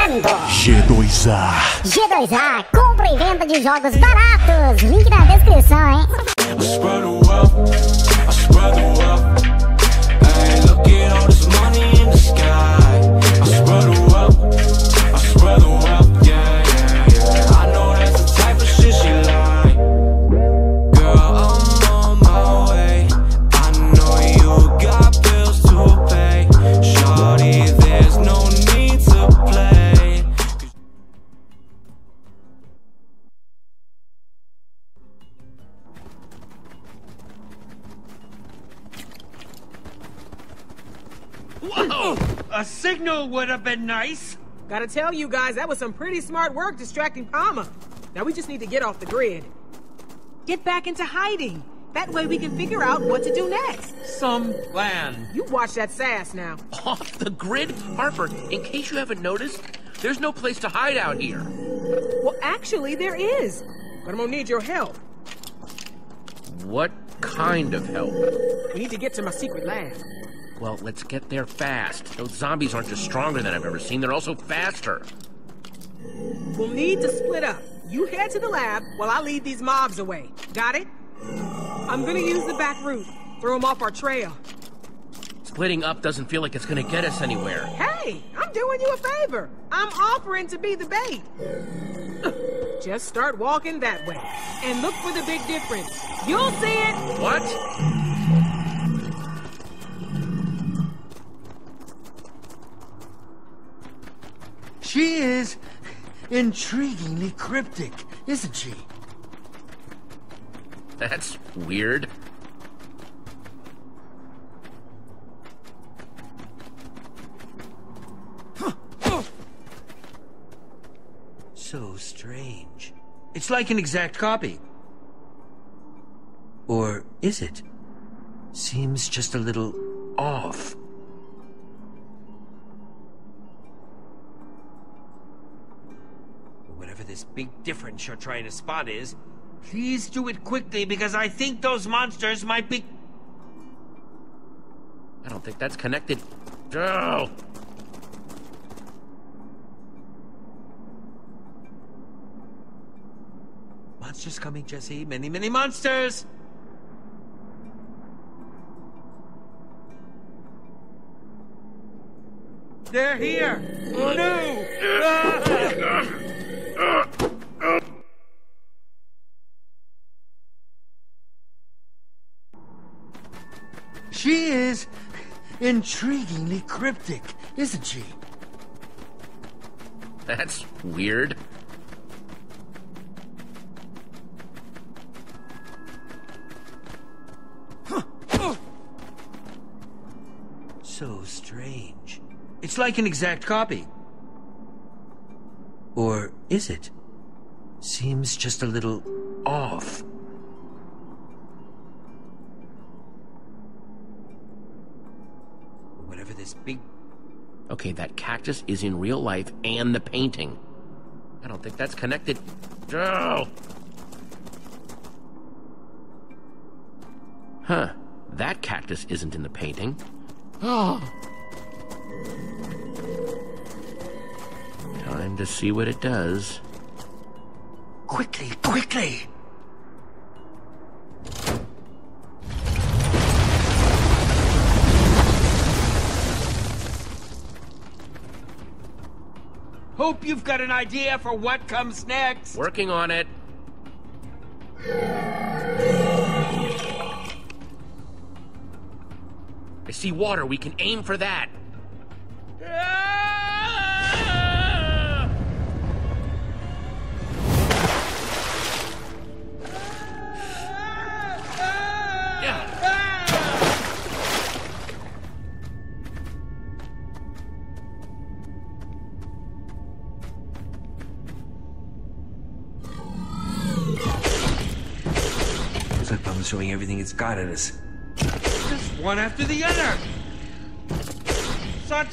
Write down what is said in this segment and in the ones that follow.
Nintendo. G2A. G2A, compra e venda de jogos baratos. Link na descrição, hein? I spread the wealth, I spread the wealth. Hey, look at all this money in the sky. I spread the wealth, I spread the wealth. Yeah, yeah, yeah. I know that's the type of shit she like. Girl, I'm on my way. I know you got bills to pay. Shawty, there's no need to play. Whoa! A signal would have been nice. Gotta tell you guys, that was some pretty smart work distracting Palma. Now we just need to get off the grid. Get back into hiding. That way we can figure out what to do next. Some plan. You watch that sass now. Off the grid? Harper, in case you haven't noticed, there's no place to hide out here. Well, actually, there is. But I'm gonna need your help. What kind of help? We need to get to my secret lab. Well, let's get there fast. Those zombies aren't just stronger than I've ever seen, they're also faster. We'll need to split up. You head to the lab while I lead these mobs away. Got it? I'm gonna use the back route. Throw them off our trail. Splitting up doesn't feel like it's gonna get us anywhere. Hey, I'm doing you a favor. I'm offering to be the bait. Just start walking that way. And look for the big difference. You'll see it. What? She is intriguingly cryptic, isn't she? That's weird. So strange. It's like an exact copy. Or is it? Seems just a little off. Whatever this big difference you're trying to spot is, please do it quickly because I think those monsters might be... I don't think that's connected. Oh! Monsters coming, Jesse. Many, many monsters! They're here! Oh no! She is intriguingly cryptic, isn't she? That's weird. So strange. It's like an exact copy. Or is it? Seems just a little off. Whatever this big... Okay, that cactus is in real life and the painting. I don't think that's connected. Oh! Huh. That cactus isn't in the painting. Oh! Time to see what it does. Quickly, quickly! Hope you've got an idea for what comes next. Working on it. I see water. We can aim for that. Looks like Bum's showing everything it's got at us. Just one after the other. Such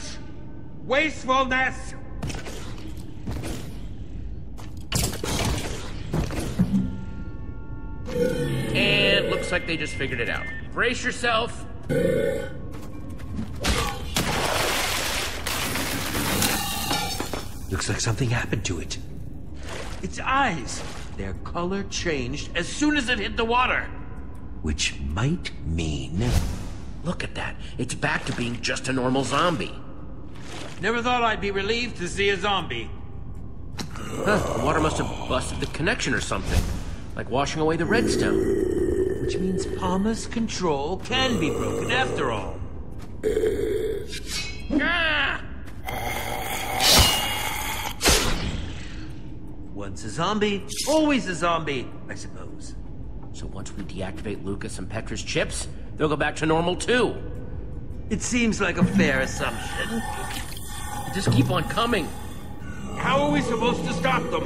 wastefulness. And looks like they just figured it out. Brace yourself. Looks like something happened to it. Its eyes, their color changed as soon as it hit the water. Which might mean... Look at that. It's back to being just a normal zombie. Never thought I'd be relieved to see a zombie. The water must have busted the connection or something. Like washing away the redstone. Which means Palma's control can be broken after all. Ah! Once a zombie, always a zombie, I suppose. So once we deactivate Lucas and Petra's chips, they'll go back to normal too. It seems like a fair assumption. Just keep on coming. How are we supposed to stop them?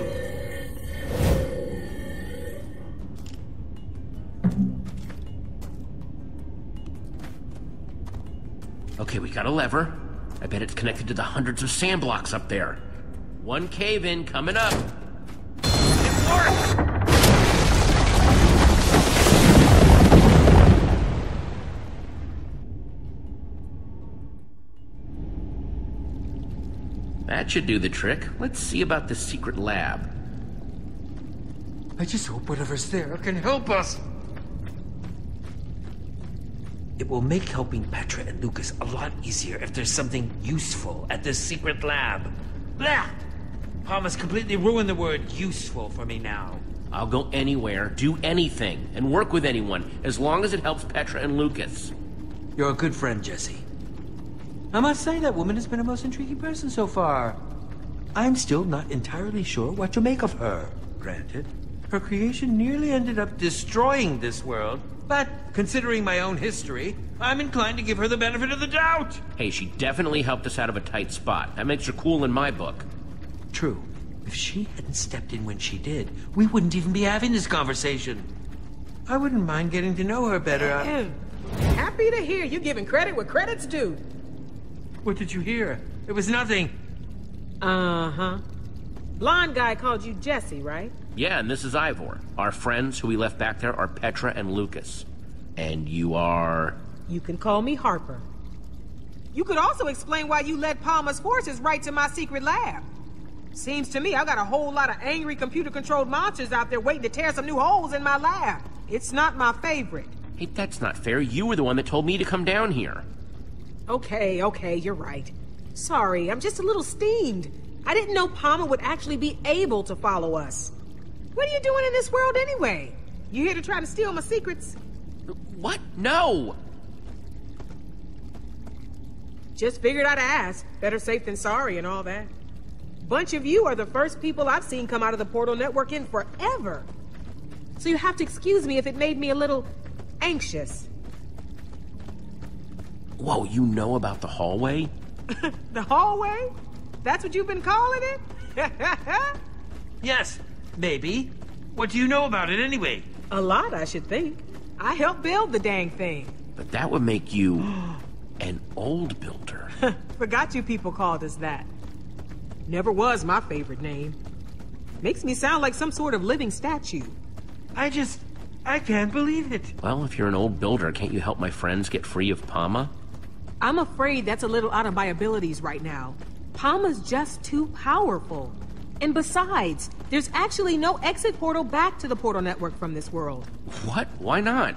Okay, we got a lever. I bet it's connected to the hundreds of sand blocks up there. One cave-in coming up. It worked! That should do the trick. Let's see about the secret lab. I just hope whatever's there can help us. It will make helping Petra and Lucas a lot easier if there's something useful at this secret lab. Blah! Palma's completely ruined the word useful for me now. I'll go anywhere, do anything, and work with anyone, as long as it helps Petra and Lucas. You're a good friend, Jesse. I must say that woman has been a most intriguing person so far. I'm still not entirely sure what to make of her. Granted, her creation nearly ended up destroying this world, but considering my own history, I'm inclined to give her the benefit of the doubt. Hey, she definitely helped us out of a tight spot. That makes her cool in my book. True. If she hadn't stepped in when she did, we wouldn't even be having this conversation. I wouldn't mind getting to know her better. Happy to hear you giving credit where credit's due. What did you hear? It was nothing. Uh-huh. Blonde guy called you Jesse, right? Yeah, and this is Ivor. Our friends who we left back there are Petra and Lucas. And you are... You can call me Harper. You could also explain why you led Palma's forces right to my secret lab. Seems to me I got a whole lot of angry computer-controlled monsters out there waiting to tear some new holes in my lab. It's not my favorite. Hey, that's not fair. You were the one that told me to come down here. Okay, you're right. Sorry, I'm just a little steamed. I didn't know Palma would actually be able to follow us. What are you doing in this world anyway? You here to try to steal my secrets? What? No! Just figured I'd ask. Better safe than sorry and all that. Bunch of you are the first people I've seen come out of the Portal Network in forever. So you have to excuse me if it made me a little anxious. Whoa, you know about the hallway? The hallway? That's what you've been calling it? Yes, maybe. What do you know about it anyway? A lot, I should think. I helped build the dang thing. But that would make you an old builder. Forgot you people called us that. Never was my favorite name. Makes me sound like some sort of living statue. I can't believe it. Well, if you're an old builder, can't you help my friends get free of Palma? I'm afraid that's a little out of my abilities right now. Palma's just too powerful. And besides, there's actually no exit portal back to the Portal Network from this world. What? Why not?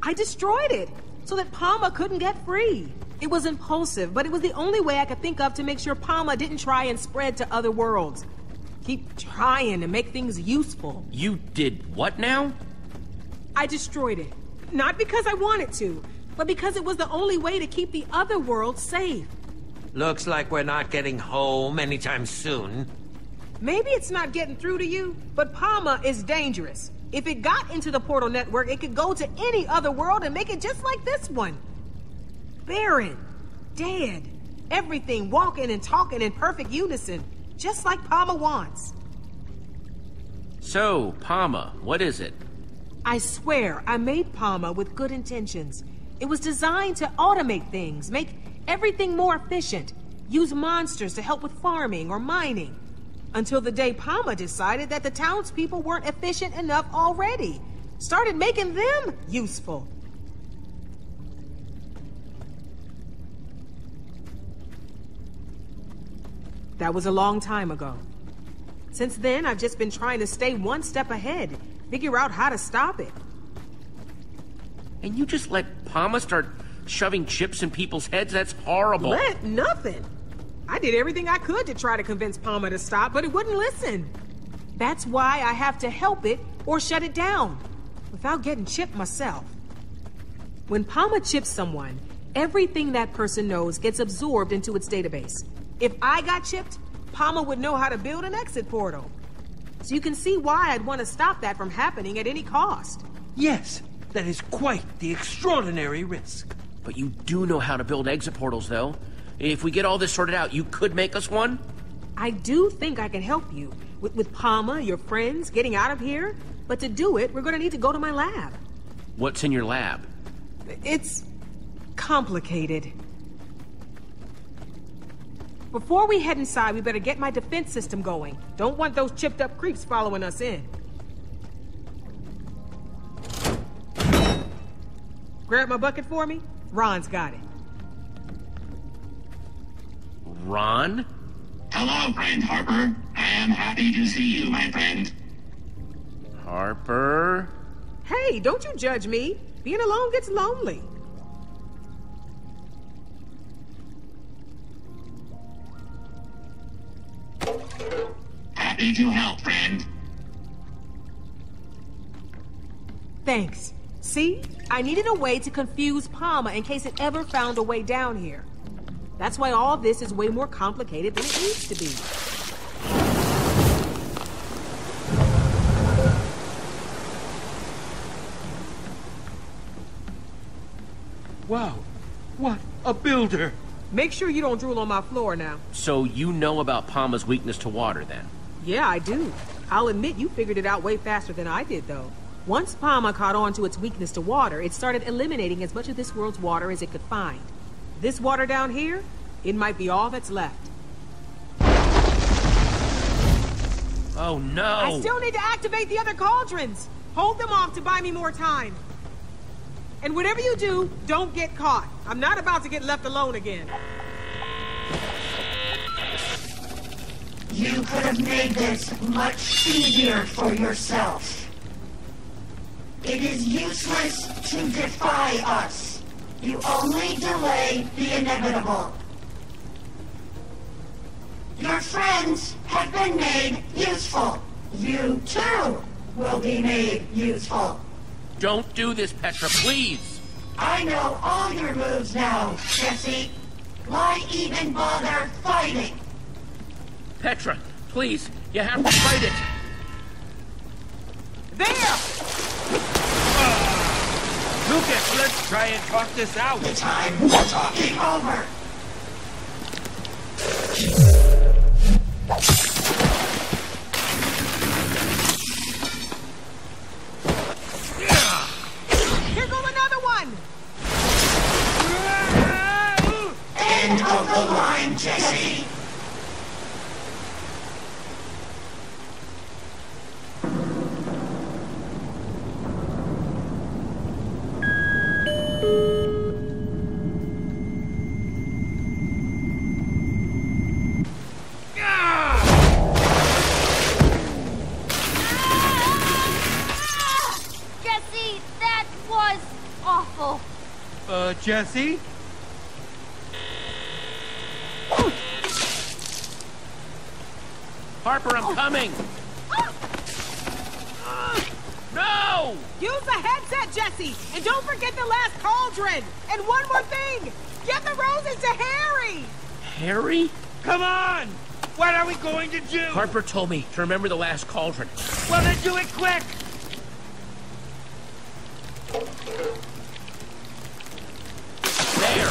I destroyed it so that Palma couldn't get free. It was impulsive, but it was the only way I could think of to make sure Palma didn't try and spread to other worlds. Keep trying to make things useful. You did what now? I destroyed it. Not because I wanted to, but because it was the only way to keep the other worlds safe. Looks like we're not getting home anytime soon. Maybe it's not getting through to you, but Palma is dangerous. If it got into the Portal Network, it could go to any other world and make it just like this one. Barren, dead, everything walking and talking in perfect unison, just like Palma wants. So, Palma, what is it? I swear, I made Palma with good intentions. It was designed to automate things, make everything more efficient, use monsters to help with farming or mining. Until the day Palma decided that the townspeople weren't efficient enough already. Started making them useful. That was a long time ago. Since then, I've just been trying to stay one step ahead, figure out how to stop it. And you just let Palma start shoving chips in people's heads? That's horrible. Let nothing. I did everything I could to try to convince Palma to stop, but it wouldn't listen. That's why I have to help it or shut it down, without getting chipped myself. When Palma chips someone, everything that person knows gets absorbed into its database. If I got chipped, Palma would know how to build an exit portal. So you can see why I'd want to stop that from happening at any cost. Yes, that is quite the extraordinary risk. But you do know how to build exit portals, though. If we get all this sorted out, you could make us one? I do think I can help you. With Palma, your friends, getting out of here. But to do it, we're going to need to go to my lab. What's in your lab? It's complicated. Before we head inside, we better get my defense system going. Don't want those chipped up creeps following us in. Grab my bucket for me. Ron's got it. Ron? Hello, friend Harper. I am happy to see you, my friend. Harper? Hey, don't you judge me. Being alone gets lonely. Happy to help, friend. Thanks. See? I needed a way to confuse Palma in case it ever found a way down here. That's why all this is way more complicated than it needs to be. Wow, what a builder! Make sure you don't drool on my floor now. So you know about Palma's weakness to water, then? Yeah, I do. I'll admit you figured it out way faster than I did, though. Once Palma caught on to its weakness to water, it started eliminating as much of this world's water as it could find. This water down here, it might be all that's left. Oh, no! I still need to activate the other cauldrons! Hold them off to buy me more time. And whatever you do, don't get caught. I'm not about to get left alone again. You could have made this much easier for yourself. It is useless to defy us. You only delay the inevitable. Your friends have been made useful. You, too, will be made useful. Don't do this, Petra, please! I know all your moves now, Jesse. Why even bother fighting? Petra, please, you have to fight it! There! Lucas, let's try and talk this out. The time for talking over. Here goes another one! End of the line, Jesse. Jesse, that was awful. Jesse? Harper, I'm coming! No! Use the headset, Jesse! And don't forget the last cauldron! And one more thing! Get the roses to Harry! Harry? Come on! What are we going to do? Harper told me to remember the last cauldron. Well, then do it quick! There!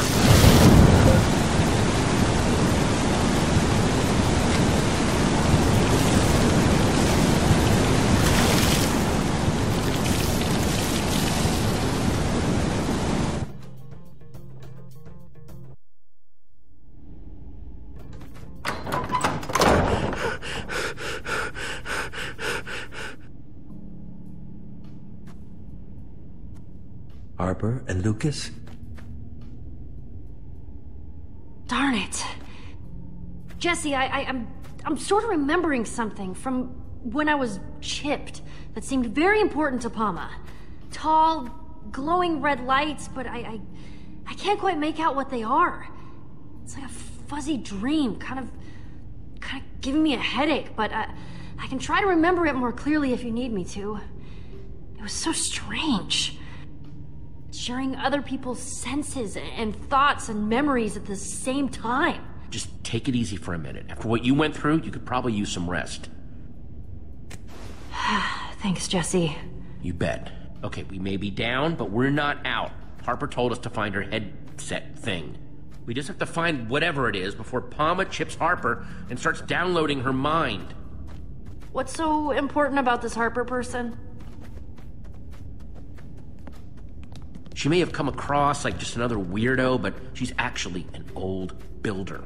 Harper and Lucas? Darn it. Jesse, I'm sort of remembering something from when I was chipped that seemed very important to Palma. Tall, glowing red lights, but I can't quite make out what they are. It's like a fuzzy dream, kind of giving me a headache, but I can try to remember it more clearly if you need me to. It was so strange. Sharing other people's senses and thoughts and memories at the same time. Just take it easy for a minute. After what you went through, you could probably use some rest. Thanks, Jesse. You bet. Okay, we may be down, but we're not out. Harper told us to find her headset thing. We just have to find whatever it is before Palma chips Harper and starts downloading her mind. What's so important about this Harper person? She may have come across like just another weirdo, but she's actually an old builder.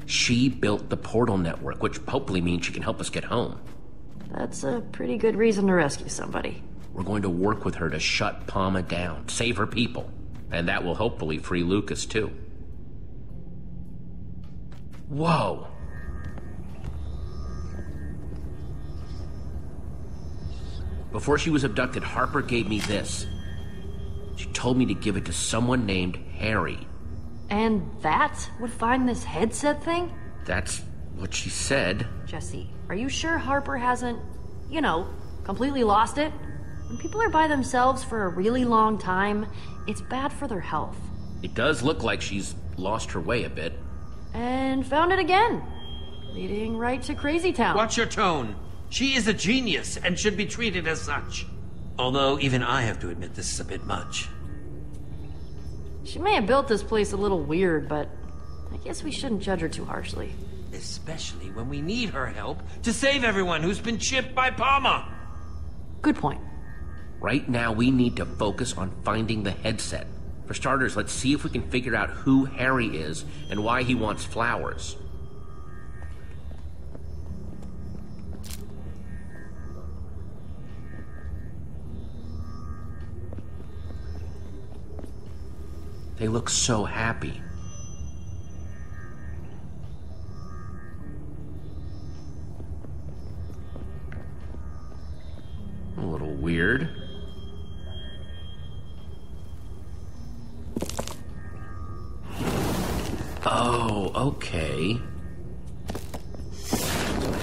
She built the portal network, which hopefully means she can help us get home. That's a pretty good reason to rescue somebody. We're going to work with her to shut Palma down, save her people. And that will hopefully free Lucas, too. Whoa! Before she was abducted, Harper gave me this. She told me to give it to someone named Harry. And that would find this headset thing? That's what she said. Jesse, are you sure Harper hasn't, completely lost it? When people are by themselves for a really long time, it's bad for their health. It does look like she's lost her way a bit. And found it again, leading right to Crazy Town. Watch your tone. She is a genius and should be treated as such. Although even I have to admit this is a bit much. She may have built this place a little weird, but I guess we shouldn't judge her too harshly. Especially when we need her help to save everyone who's been chipped by Palma. Good point. Right now, we need to focus on finding the headset. For starters, let's see if we can figure out who Harry is and why he wants flowers. They look so happy. A little weird. Oh, okay.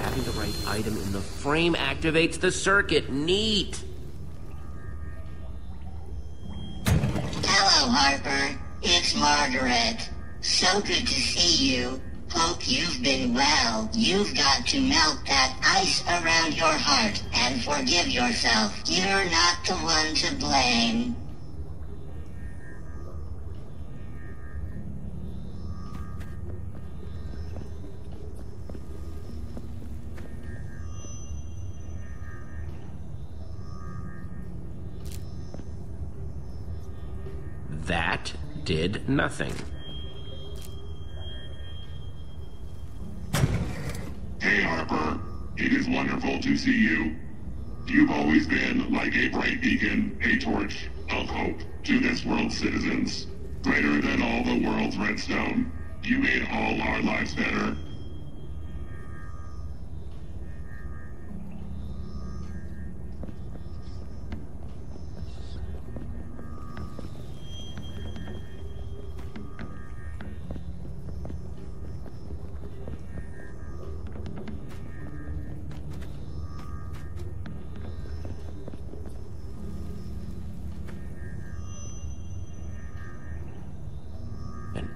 Having the right item in the frame activates the circuit. Neat! Hello, Harper. It's Margaret. So good to see you. Hope you've been well. You've got to melt that ice around your heart and forgive yourself. You're not the one to blame. That did nothing. Hey, Harper. It is wonderful to see you. You've always been like a bright beacon, a torch of hope to this world's citizens. Greater than all the world's redstone. You made all our lives better.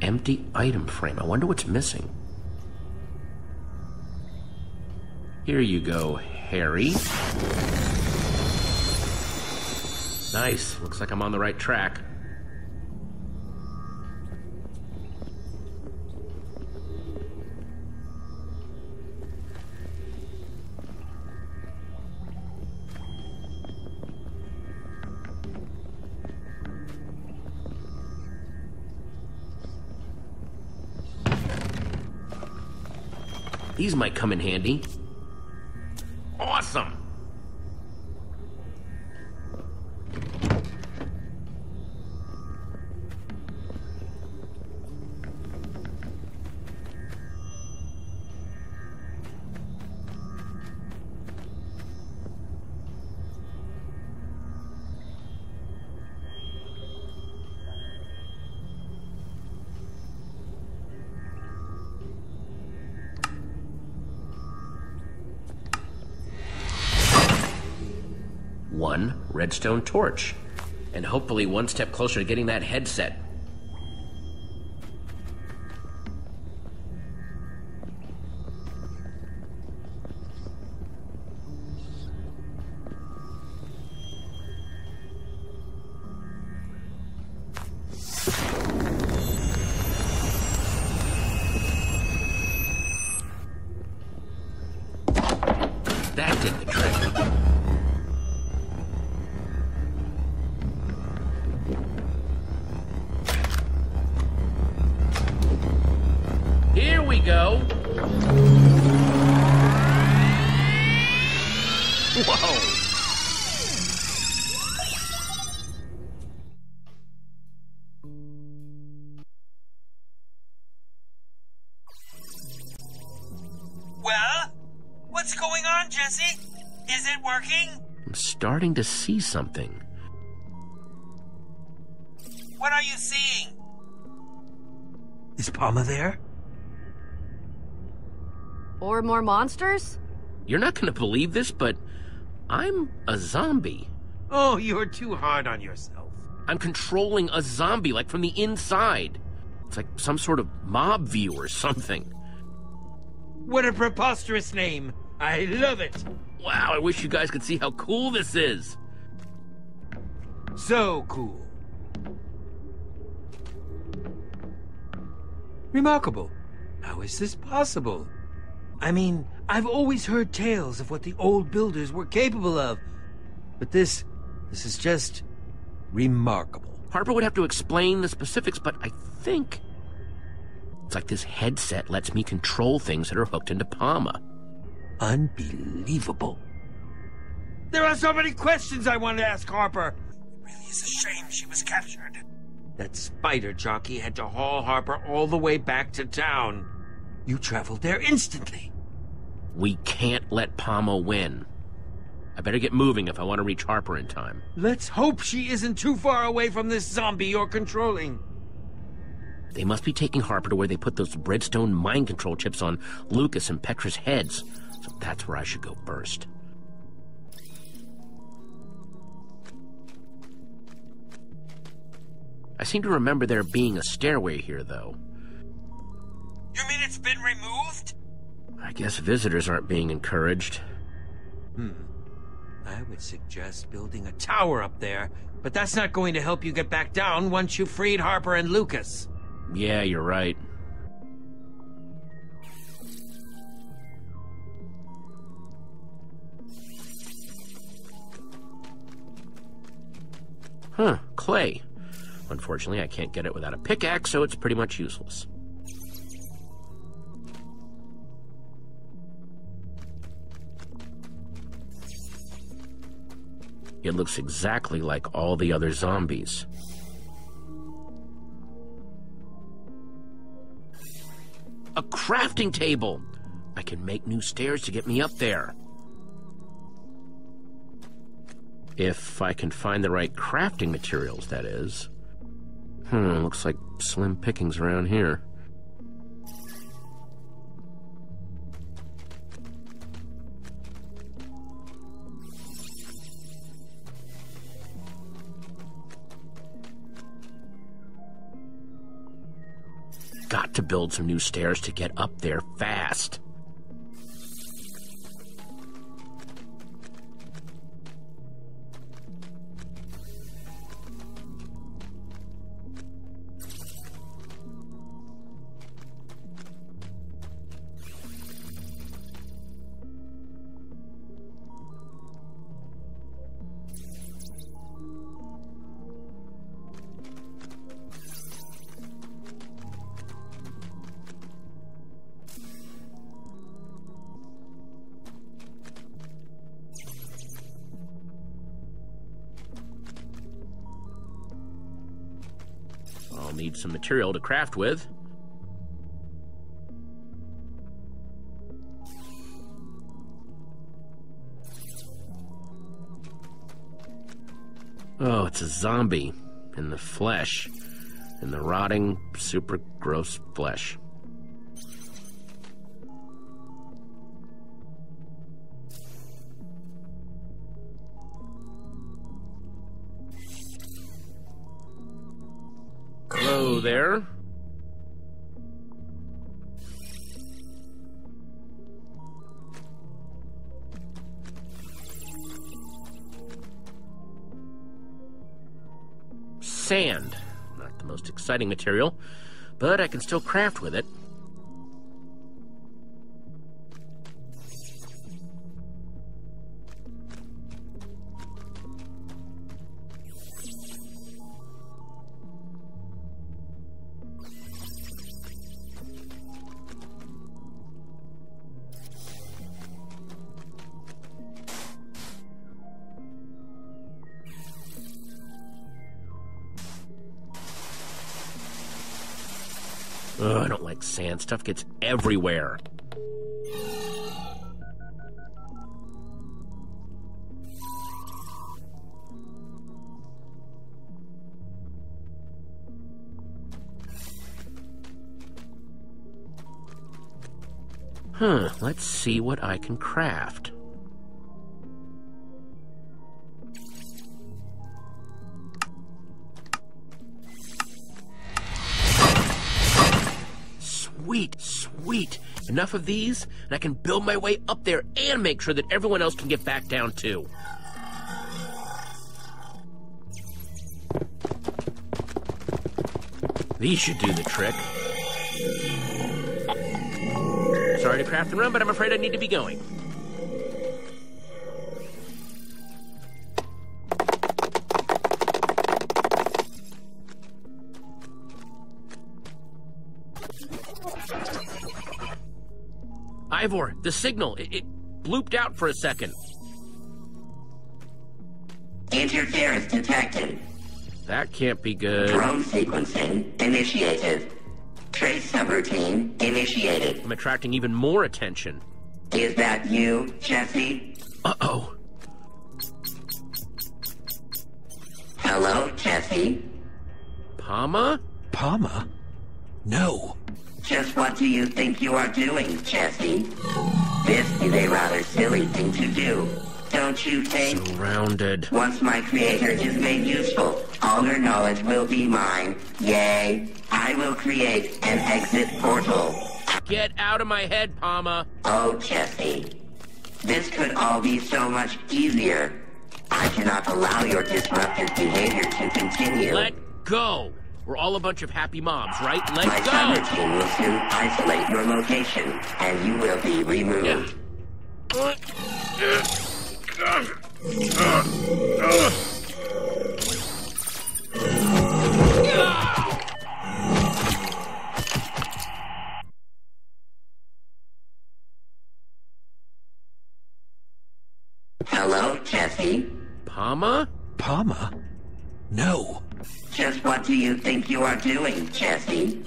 Empty item frame. I wonder what's missing. Here you go, Harry. Nice. Looks like I'm on the right track. These might come in handy. Awesome! one redstone torch, and hopefully one step closer to getting that headset. That did the trick. Here we go. Whoa. Well, what's going on, Jesse? Is it working? I'm starting to see something. What are you seeing? Is Palma there? Or more monsters? You're not going to believe this, but I'm a zombie. Oh, you're too hard on yourself. I'm controlling a zombie, like from the inside. It's like some sort of mob view or something. What a preposterous name. I love it. Wow, I wish you guys could see how cool this is. So cool. Remarkable. How is this possible? I mean, I've always heard tales of what the old builders were capable of. But this is just remarkable. Harper would have to explain the specifics, but I think it's like this headset lets me control things that are hooked into Palma. Unbelievable. There are so many questions I want to ask Harper. It really is a shame she was captured. That spider jockey had to haul Harper all the way back to town. You traveled there instantly. We can't let Palma win. I better get moving if I want to reach Harper in time. Let's hope she isn't too far away from this zombie you're controlling. They must be taking Harper to where they put those redstone mind control chips on Lucas and Petra's heads. So that's where I should go first. I seem to remember there being a stairway here, though. You mean it's been removed? I guess visitors aren't being encouraged. I would suggest building a tower up there, but that's not going to help you get back down once you've freed Harper and Lucas. Yeah, you're right. Huh, clay. Unfortunately, I can't get it without a pickaxe, so it's pretty much useless. It looks exactly like all the other zombies. A crafting table! I can make new stairs to get me up there. If I can find the right crafting materials, that is. Looks like slim pickings around here. Got to build some new stairs to get up there fast. I'll need some material to craft with. Oh, it's a zombie in the flesh. In the rotting, super gross flesh. Hello there. Sand. Not the most exciting material, but I can still craft with it. Ugh, I don't like sand. Stuff gets everywhere. Let's see what I can craft. Sweet. Enough of these, and I can build my way up there and make sure that everyone else can get back down too. These should do the trick. Sorry to craft and run, but I'm afraid I need to be going. Ivor, the signal, it blooped out for a second. Interference detected. That can't be good. Drone sequencing initiated. Trace subroutine initiated. I'm attracting even more attention. Is that you, Jesse? Uh-oh. Hello, Jesse? Pama? Pama? No. Just what do you think you are doing, Jesse? This is a rather silly thing to do, don't you think? Surrounded. Once my creator is made useful, all her knowledge will be mine. Yay! I will create an exit portal. Get out of my head, Pama. Oh, Jesse. This could all be so much easier. I cannot allow your disruptive behavior to continue. Let go. We're all a bunch of happy mobs, right? Let My go. cyber team will soon isolate your location, and you will be removed. Hello, Jesse? Pama? Pama? No. Just what do you think you are doing, Jesse?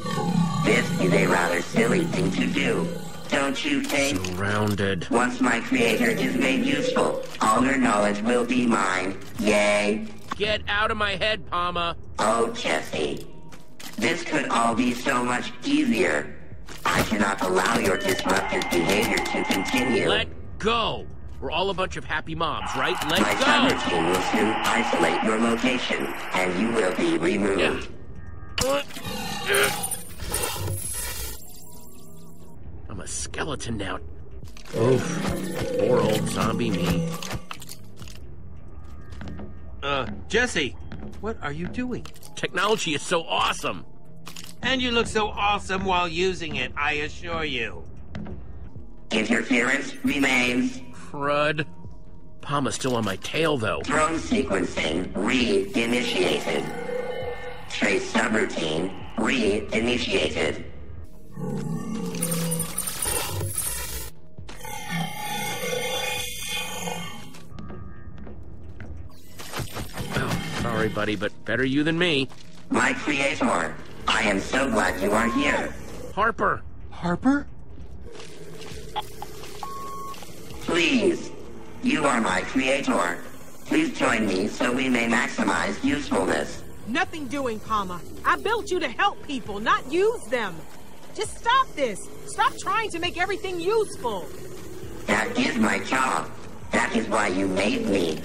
This is a rather silly thing to do, don't you think? Surrounded. Once my creator is made useful, all her knowledge will be mine. Yay! Get out of my head, Pama. Oh, Jesse. This could all be so much easier. I cannot allow your disruptive behavior to continue. Let go. We're all a bunch of happy mobs, right? Let My go. cyber team will soon isolate your location, and you will be removed. I'm a skeleton now. Oof. Poor old zombie me. Jesse, what are you doing? Technology is so awesome. And you look so awesome while using it, I assure you. Interference remains. Crud. Pama's still on my tail, though. Drone sequencing re-initiated. Trace subroutine re-initiated. Oh, sorry, buddy, but better you than me. My creator, I am so glad you are here. Harper. Harper? Please, you are my creator. Please join me so we may maximize usefulness. Nothing doing, Pama. I built you to help people, not use them. Just stop this. Stop trying to make everything useful. That is my job. That is why you made me.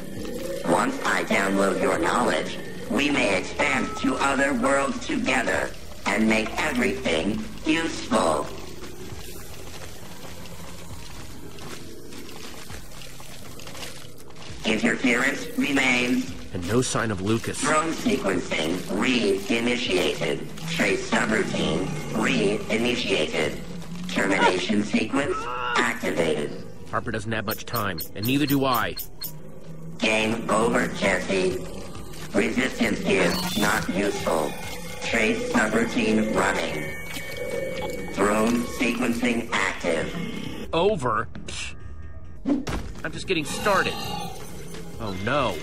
Once I download your knowledge, we may expand to other worlds together. and make everything useful. Interference remains. And no sign of Lucas. Drone sequencing re-initiated. Trace subroutine re-initiated. Termination sequence activated. Harper doesn't have much time, and neither do I. Game over, Jesse. Resistance is not useful. Trace subroutine running. Drone sequencing active. Over? Pfft. I'm just getting started. Oh no.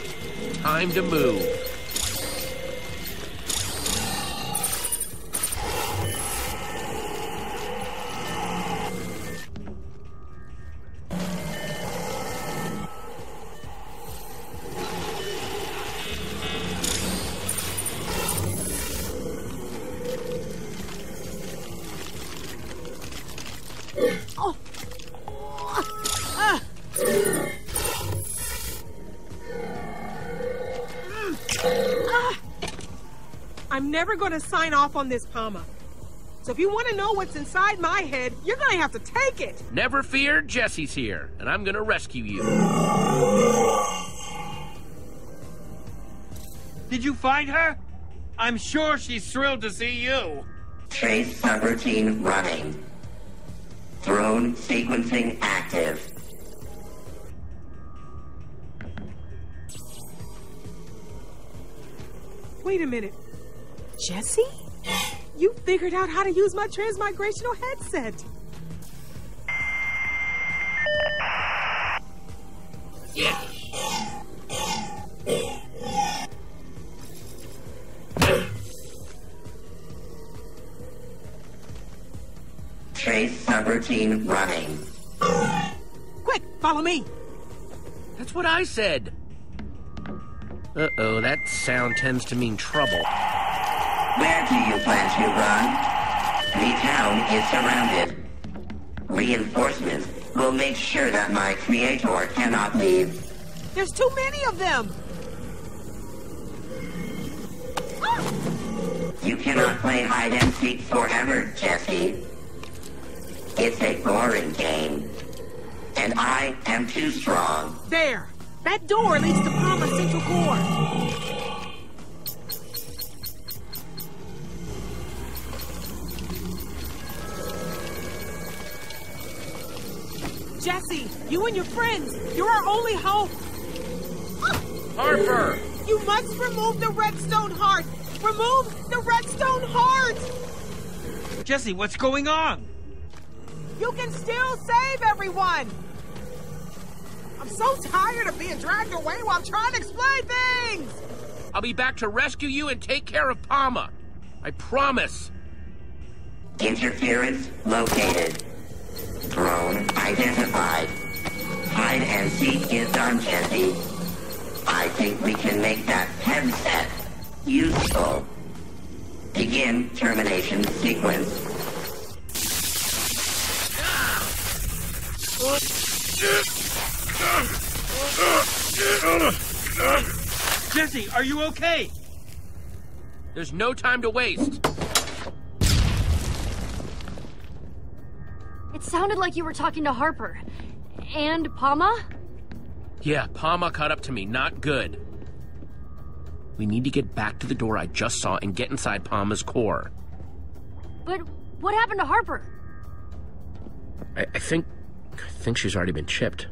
Time to move. I'm never going to sign off on this, Palma. So if you want to know what's inside my head, you're going to have to take it. Never fear, Jesse's here, and I'm going to rescue you. Did you find her? I'm sure she's thrilled to see you. Trace subroutine running. Drone sequencing active. Wait a minute. Jesse? You figured out how to use my transmigrational headset. Yeah. Trace subroutine running. Quick, follow me. That's what I said. Uh-oh, that sound tends to mean trouble. Where do you plan to run? The town is surrounded. Reinforcements will make sure that my creator cannot leave. There's too many of them. You cannot play hide and seek forever, Jesse. It's a boring game. And I am too strong. There. That door leads to Palma's central core. Jesse, you and your friends, you're our only hope. Harper! You must remove the redstone heart. Remove the redstone heart. Jesse, what's going on? You can still save everyone. I'm so tired of being dragged away while I'm trying to explain things. I'll be back to rescue you and take care of Palma. I promise. Interference located. Drone identified. Hide and seek is done, Jesse. I think we can make that headset useful. Begin termination sequence. Jesse, are you okay? There's no time to waste. It sounded like you were talking to Harper. And Palma? Yeah, Palma caught up to me. Not good. We need to get back to the door I just saw and get inside Palma's core. But what happened to Harper? I think she's already been chipped.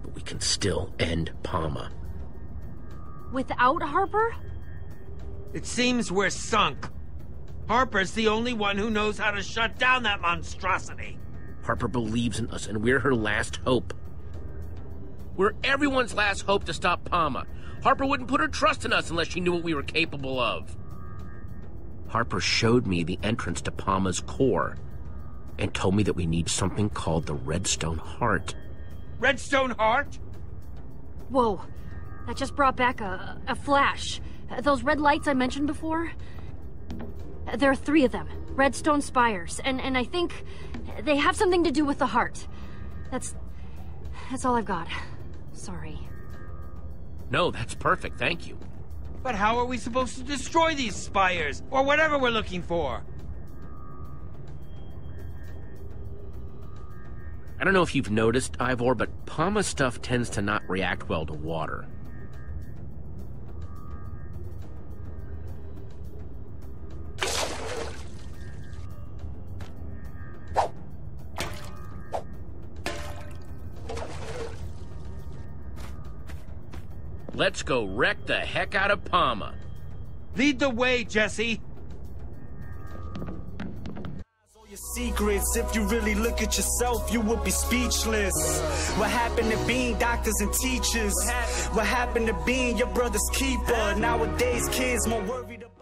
But we can still end Palma. Without Harper? It seems we're sunk. Harper's the only one who knows how to shut down that monstrosity. Harper believes in us, and we're her last hope. We're everyone's last hope to stop Palma. Harper wouldn't put her trust in us unless she knew what we were capable of. Harper showed me the entrance to Palma's core and told me that we need something called the Redstone Heart. Redstone Heart? Whoa, that just brought back a flash. Those red lights I mentioned before? There are 3 of them. Redstone spires, and I think they have something to do with the heart. That's all I've got. Sorry. No, that's perfect, thank you. But how are we supposed to destroy these spires, or whatever we're looking for? I don't know if you've noticed, Ivor, but Palma's stuff tends to not react well to water. Let's go wreck the heck out of Palma. Lead the way, Jesse. Secrets, if you really look at yourself, you would be speechless. What happened to being doctors and teachers? What happened to being your brother's keeper? Nowadays, kids more worried about